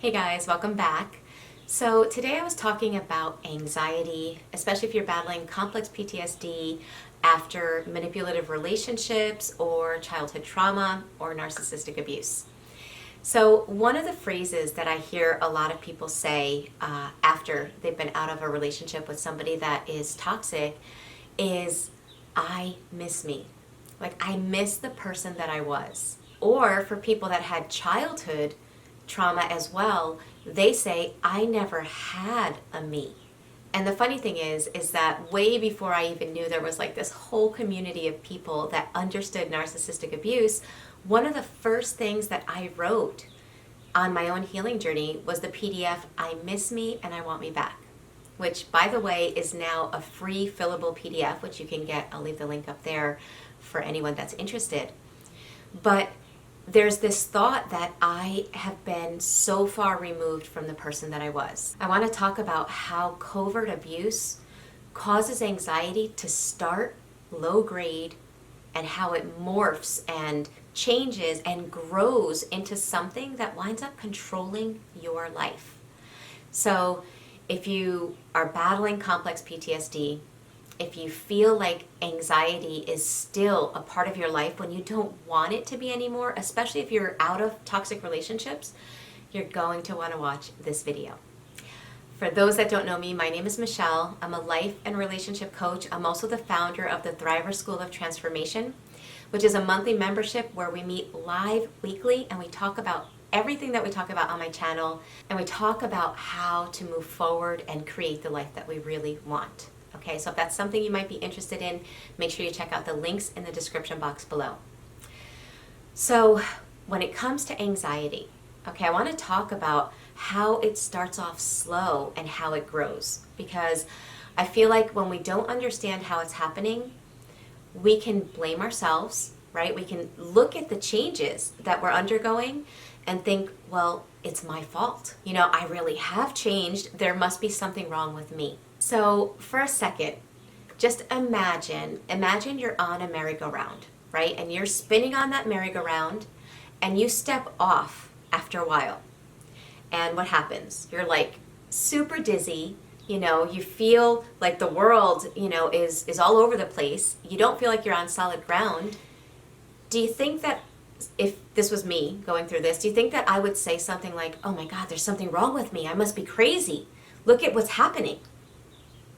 Hey guys, welcome back. So today I was talking about anxiety, especially if you're battling complex PTSD after manipulative relationships or childhood trauma or narcissistic abuse. So one of the phrases that I hear a lot of people say after they've been out of a relationship with somebody that is toxic is, I miss me. Like, I miss the person that I was. Or for people that had childhood trauma as well, they say, I never had a me. And the funny thing is that way before I even knew there was like this whole community of people that understood narcissistic abuse, one of the first things that I wrote on my own healing journey was the PDF, I miss me and I want me back, which by the way is now a free fillable PDF, which you can get. I'll leave the link up there for anyone that's interested. But there's this thought that I have been so far removed from the person that I was. I want to talk about how covert abuse causes anxiety to start low grade and how it morphs and changes and grows into something that winds up controlling your life. So if you are battling complex PTSD, if you feel like anxiety is still a part of your life when you don't want it to be anymore, especially if you're out of toxic relationships, you're going to want to watch this video. For those that don't know me, my name is Michele. I'm a life and relationship coach. I'm also the founder of the Thriver School of Transformation, which is a monthly membership where we meet live weekly and we talk about everything that we talk about on my channel, and we talk about how to move forward and create the life that we really want. Okay, so if that's something you might be interested in, make sure you check out the links in the description box below. So when it comes to anxiety, okay, I want to talk about how it starts off slow and how it grows, because I feel like when we don't understand how it's happening, we can blame ourselves, right? We can look at the changes that we're undergoing and think, well, it's my fault. You know, I really have changed. There must be something wrong with me. So for a second, just imagine you're on a merry-go-round, right? And you're spinning on that merry-go-round and you step off after a while. And what happens? You're like super dizzy, you know, you feel like the world, you know, is all over the place. You don't feel like you're on solid ground. Do you think that if this was me going through this, do you think that I would say something like, oh my God, there's something wrong with me. I must be crazy. Look at what's happening.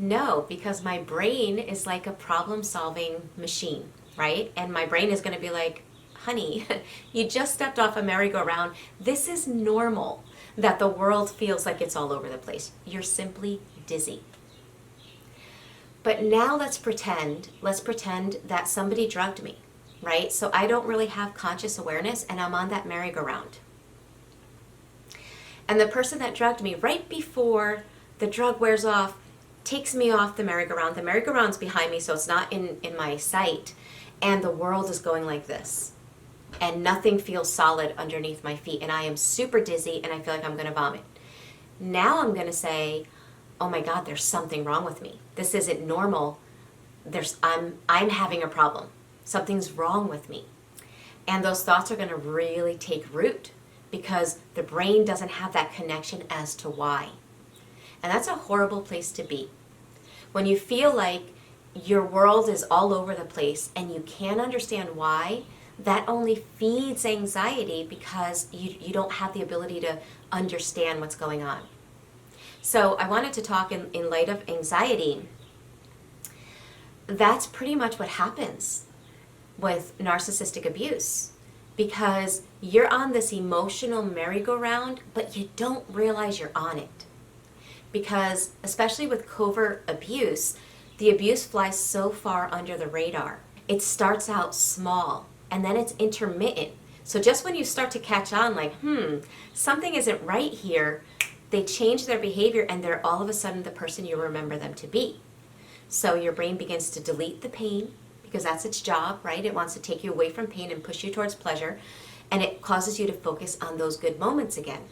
No, because my brain is like a problem-solving machine, right? And my brain is going to be like, honey, you just stepped off a merry-go-round. This is normal that the world feels like it's all over the place. You're simply dizzy. But now let's pretend that somebody drugged me, right? So I don't really have conscious awareness and I'm on that merry-go-round. And the person that drugged me right before the drug wears off takes me off the merry-go-round. The merry-go-round's behind me, so it's not in my sight. And the world is going like this. And nothing feels solid underneath my feet. And I am super dizzy and I feel like I'm going to vomit. Now I'm going to say, oh my God, there's something wrong with me. This isn't normal. I'm having a problem. Something's wrong with me. And those thoughts are going to really take root because the brain doesn't have that connection as to why. And that's a horrible place to be. When you feel like your world is all over the place and you can't understand why, that only feeds anxiety because you don't have the ability to understand what's going on. So I wanted to talk in light of anxiety. That's pretty much what happens with narcissistic abuse, because you're on this emotional merry-go-round, but you don't realize you're on it. Because especially with covert abuse, the abuse flies so far under the radar. It starts out small and then it's intermittent. So just when you start to catch on like, something isn't right here, they change their behavior and they're all of a sudden the person you remember them to be. So your brain begins to delete the pain because that's its job, right? It wants to take you away from pain and push you towards pleasure, and it causes you to focus on those good moments again.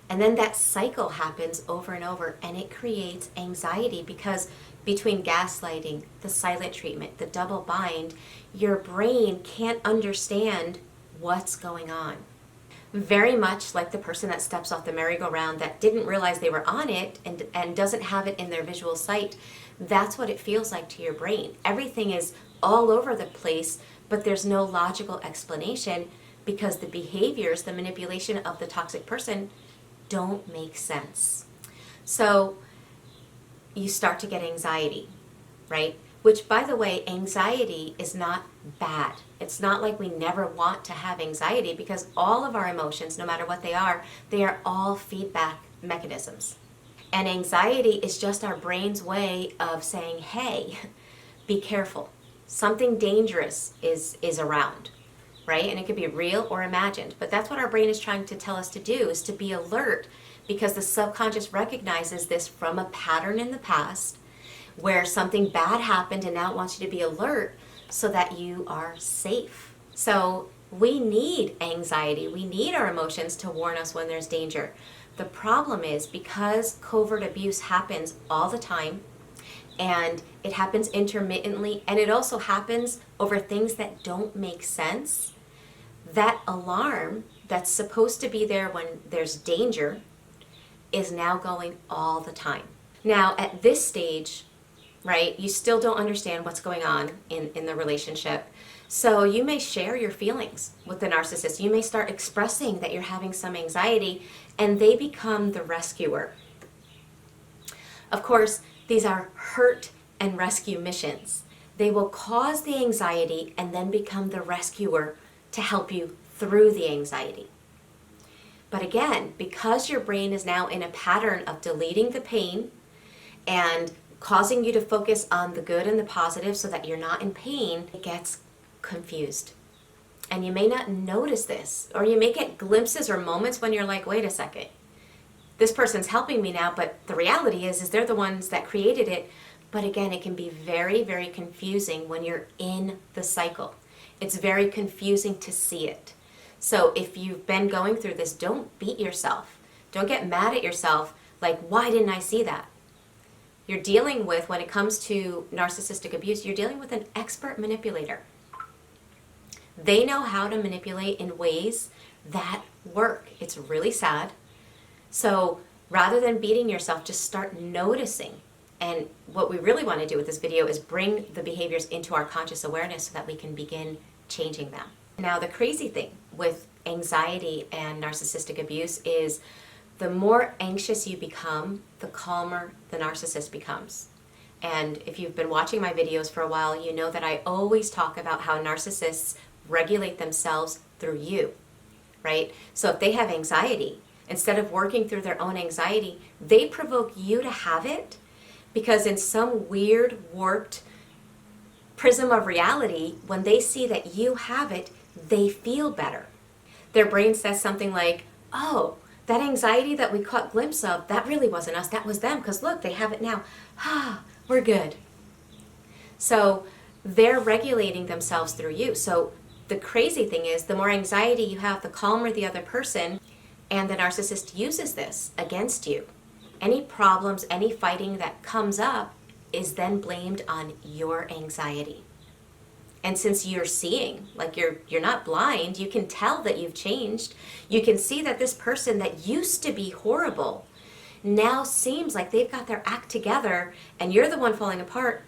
And then that cycle happens over and over, and it creates anxiety because between gaslighting, the silent treatment, the double bind, your brain can't understand what's going on. Very much like the person that steps off the merry-go-round that didn't realize they were on it and doesn't have it in their visual sight. That's what it feels like to your brain. Everything is all over the place, but there's no logical explanation because the behaviors, the manipulation of the toxic person don't make sense. So you start to get anxiety, right? Which, by the way, anxiety is not bad. It's not like we never want to have anxiety, because all of our emotions, no matter what they are all feedback mechanisms. And anxiety is just our brain's way of saying, hey, be careful. Something dangerous is around, right? And it could be real or imagined. But that's what our brain is trying to tell us to do, is to be alert, because the subconscious recognizes this from a pattern in the past where something bad happened, and now it wants you to be alert so that you are safe. So we need anxiety. We need our emotions to warn us when there's danger. The problem is, because covert abuse happens all the time, and it happens intermittently, and it also happens over things that don't make sense, that alarm that's supposed to be there when there's danger is now going all the time. Now, at this stage, right, you still don't understand what's going on in the relationship. So you may share your feelings with the narcissist. You may start expressing that you're having some anxiety, and they become the rescuer. Of course, these are hurt and rescue missions. They will cause the anxiety and then become the rescuer to help you through the anxiety. But again, because your brain is now in a pattern of deleting the pain and causing you to focus on the good and the positive so that you're not in pain, it gets confused. And you may not notice this, or you may get glimpses or moments when you're like, wait a second, this person's helping me now, but the reality is they're the ones that created it. But again, it can be very, very confusing when you're in the cycle. It's very confusing to see it. So if you've been going through this, don't beat yourself. Don't get mad at yourself like, why didn't I see that? You're dealing with, when it comes to narcissistic abuse, you're dealing with an expert manipulator. They know how to manipulate in ways that work. It's really sad. So rather than beating yourself, just start noticing. And what we really want to do with this video is bring the behaviors into our conscious awareness so that we can begin changing them. Now, the crazy thing with anxiety and narcissistic abuse is the more anxious you become, the calmer the narcissist becomes. And if you've been watching my videos for a while, you know that I always talk about how narcissists regulate themselves through you, right? So if they have anxiety, instead of working through their own anxiety, they provoke you to have it, because in some weird, warped prism of reality, when they see that you have it, they feel better. Their brain says something like, oh, that anxiety that we caught glimpse of, that really wasn't us, that was them, because look, they have it now. Ah, we're good. So they're regulating themselves through you. So the crazy thing is, the more anxiety you have, the calmer the other person, and the narcissist uses this against you. Any problems, any fighting that comes up is then blamed on your anxiety. And since you're seeing, like you're not blind, you can tell that you've changed. You can see that this person that used to be horrible now seems like they've got their act together, and you're the one falling apart.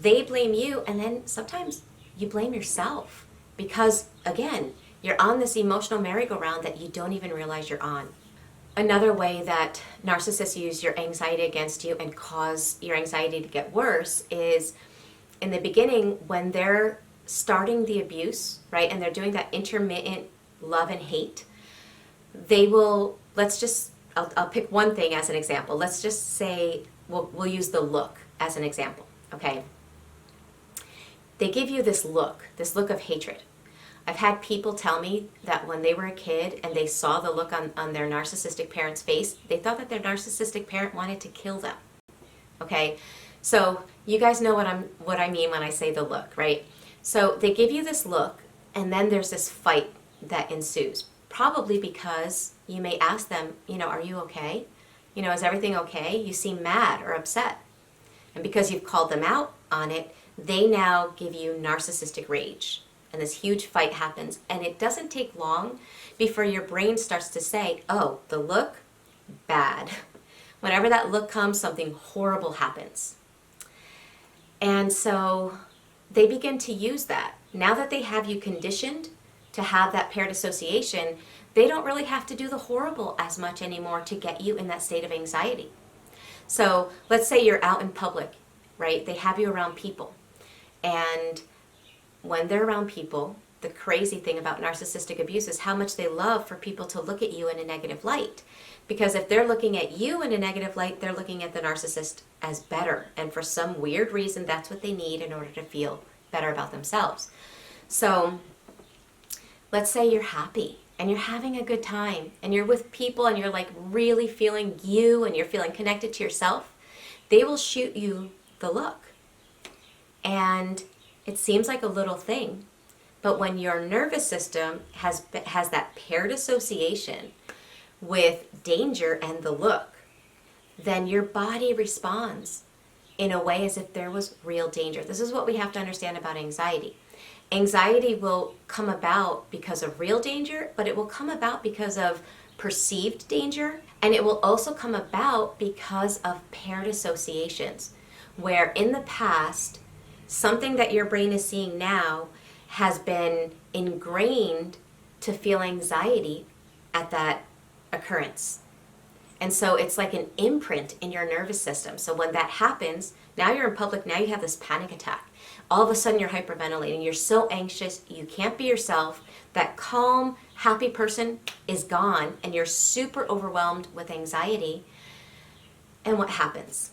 They blame you, and then sometimes you blame yourself because, again, you're on this emotional merry-go-round that you don't even realize you're on. Another way that narcissists use your anxiety against you and cause your anxiety to get worse is in the beginning, when they're starting the abuse, right, and they're doing that intermittent love and hate, they will, I'll pick one thing as an example. Let's just say, we'll use the look as an example, okay? They give you this look of hatred. I've had people tell me that when they were a kid and they saw the look on their narcissistic parent's face, they thought that their narcissistic parent wanted to kill them. Okay? So you guys know what I mean when I say the look, right? So they give you this look, and then there's this fight that ensues. Probably because you may ask them, are you okay? Is everything okay? You seem mad or upset. And because you've called them out on it, they now give you narcissistic rage. and this huge fight happens, and it doesn't take long before your brain starts to say, oh, the look, bad. Whenever that look comes, something horrible happens. And so they begin to use that. Now that they have you conditioned to have that paired association, they don't really have to do the horrible as much anymore to get you in that state of anxiety. So let's say you're out in public, right? They have you around people. And when they're around people, the crazy thing about narcissistic abuse is how much they love for people to look at you in a negative light. Because if they're looking at you in a negative light, they're looking at the narcissist as better. And for some weird reason, that's what they need in order to feel better about themselves. So let's say you're happy and you're having a good time and you're with people and you're like really feeling you and you're feeling connected to yourself. They will shoot you the look. And it seems like a little thing, but when your nervous system has that paired association with danger and the look, then your body responds in a way as if there was real danger. This is what we have to understand about anxiety. Anxiety will come about because of real danger, but it will come about because of perceived danger, and it will also come about because of paired associations, where in the past, something that your brain is seeing now has been ingrained to feel anxiety at that occurrence. And so it's like an imprint in your nervous system. So when that happens, now you're in public, now you have this panic attack. All of a sudden you're hyperventilating, you're so anxious, you can't be yourself. That calm, happy person is gone, and you're super overwhelmed with anxiety. And what happens?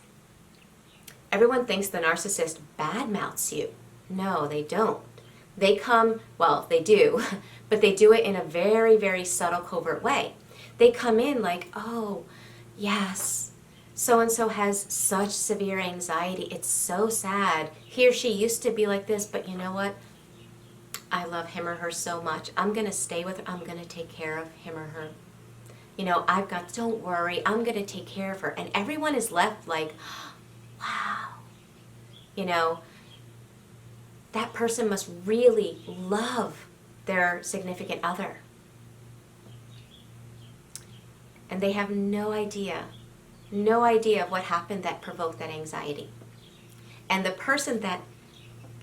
Everyone thinks the narcissist badmouths you. No, they don't. They come, well, they do, but they do it in a very, very subtle, covert way. They come in like, oh, yes, so-and-so has such severe anxiety. It's so sad. He or she used to be like this, but you know what? I love him or her so much. I'm going to stay with her. I'm going to take care of him or her. You know, don't worry, I'm going to take care of her. And everyone is left like, wow. You know, that person must really love their significant other. And they have no idea of what happened that provoked that anxiety. And the person that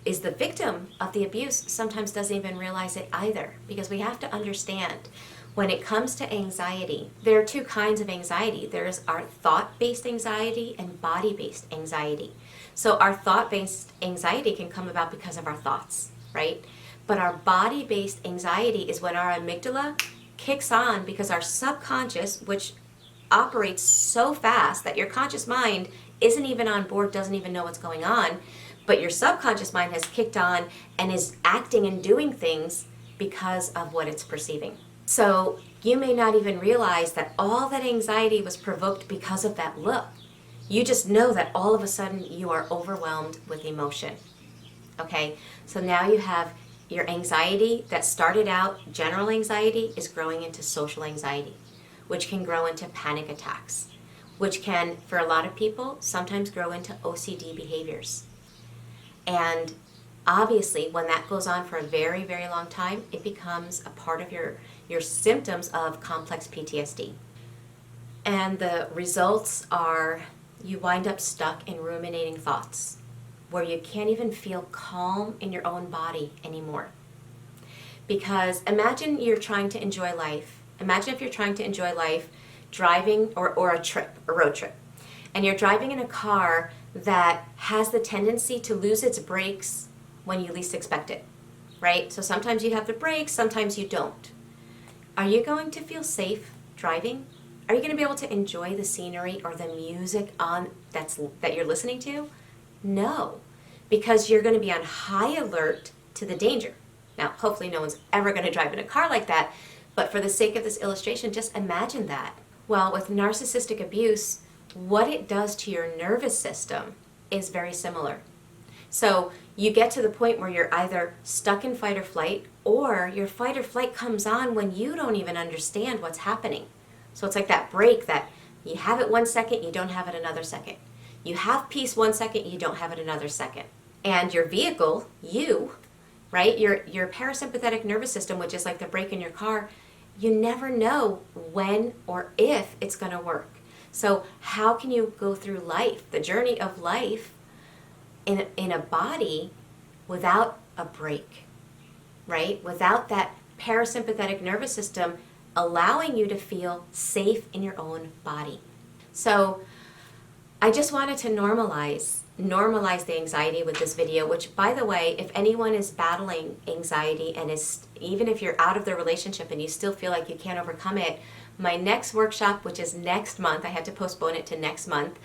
is the victim of the abuse sometimes doesn't even realize it either, because we have to understand when it comes to anxiety, there are two kinds of anxiety. There's our thought-based anxiety and body-based anxiety. So our thought-based anxiety can come about because of our thoughts, right? But our body-based anxiety is when our amygdala kicks on because our subconscious, which operates so fast that your conscious mind isn't even on board, doesn't even know what's going on, but your subconscious mind has kicked on and is acting and doing things because of what it's perceiving. So you may not even realize that all that anxiety was provoked because of that look. You just know that all of a sudden you are overwhelmed with emotion. Okay, so now you have your anxiety that started out, general anxiety, is growing into social anxiety, which can grow into panic attacks, which can, for a lot of people, sometimes grow into OCD behaviors. And obviously, when that goes on for a very, very long time, it becomes a part of your symptoms of complex PTSD. And the results are you wind up stuck in ruminating thoughts where you can't even feel calm in your own body anymore. Because imagine you're trying to enjoy life. Imagine if you're trying to enjoy life driving or a road trip, and you're driving in a car that has the tendency to lose its brakes when you least expect it, right? So sometimes you have the brakes, sometimes you don't. Are you going to feel safe driving? Are you going to be able to enjoy the scenery or the music that you're listening to? No, because you're going to be on high alert to the danger. Now, hopefully no one's ever going to drive in a car like that, but for the sake of this illustration, just imagine that. Well, with narcissistic abuse, what it does to your nervous system is very similar. So you get to the point where you're either stuck in fight or flight, or your fight or flight comes on when you don't even understand what's happening. So it's like that break that you have it 1 second, you don't have it another second. You have peace 1 second, you don't have it another second. And your vehicle, you right? Your parasympathetic nervous system, which is like the brake in your car, you never know when or if it's going to work. So how can you go through life, the journey of life, in a body without a brake, right? Without that parasympathetic nervous system allowing you to feel safe in your own body. So I just wanted to normalize the anxiety with this video, which, by the way, if anyone is battling anxiety and is, even if you're out of the relationship and you still feel like you can't overcome it, my next workshop, which is next month, I had to postpone it to next month,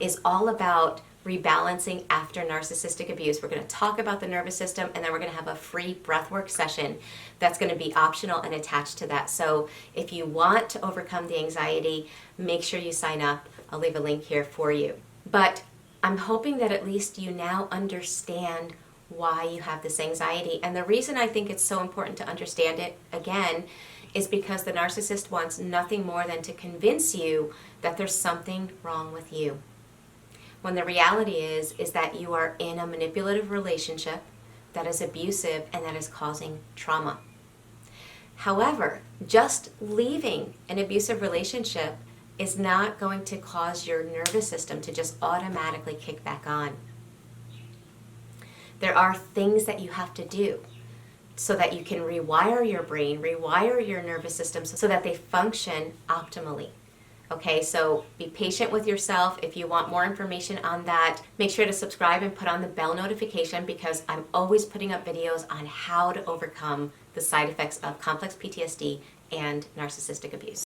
is all about rebalancing after narcissistic abuse. We're going to talk about the nervous system, and then we're going to have a free breathwork session that's going to be optional and attached to that. So if you want to overcome the anxiety, make sure you sign up. I'll leave a link here for you. But I'm hoping that at least you now understand why you have this anxiety. And the reason I think it's so important to understand it, again, is because the narcissist wants nothing more than to convince you that there's something wrong with you. When the reality is that you are in a manipulative relationship that is abusive and that is causing trauma. However, just leaving an abusive relationship is not going to cause your nervous system to just automatically kick back on. There are things that you have to do so that you can rewire your brain, rewire your nervous system so that they function optimally. Okay, so be patient with yourself. If you want more information on that, make sure to subscribe and put on the bell notification, because I'm always putting up videos on how to overcome the side effects of complex PTSD and narcissistic abuse.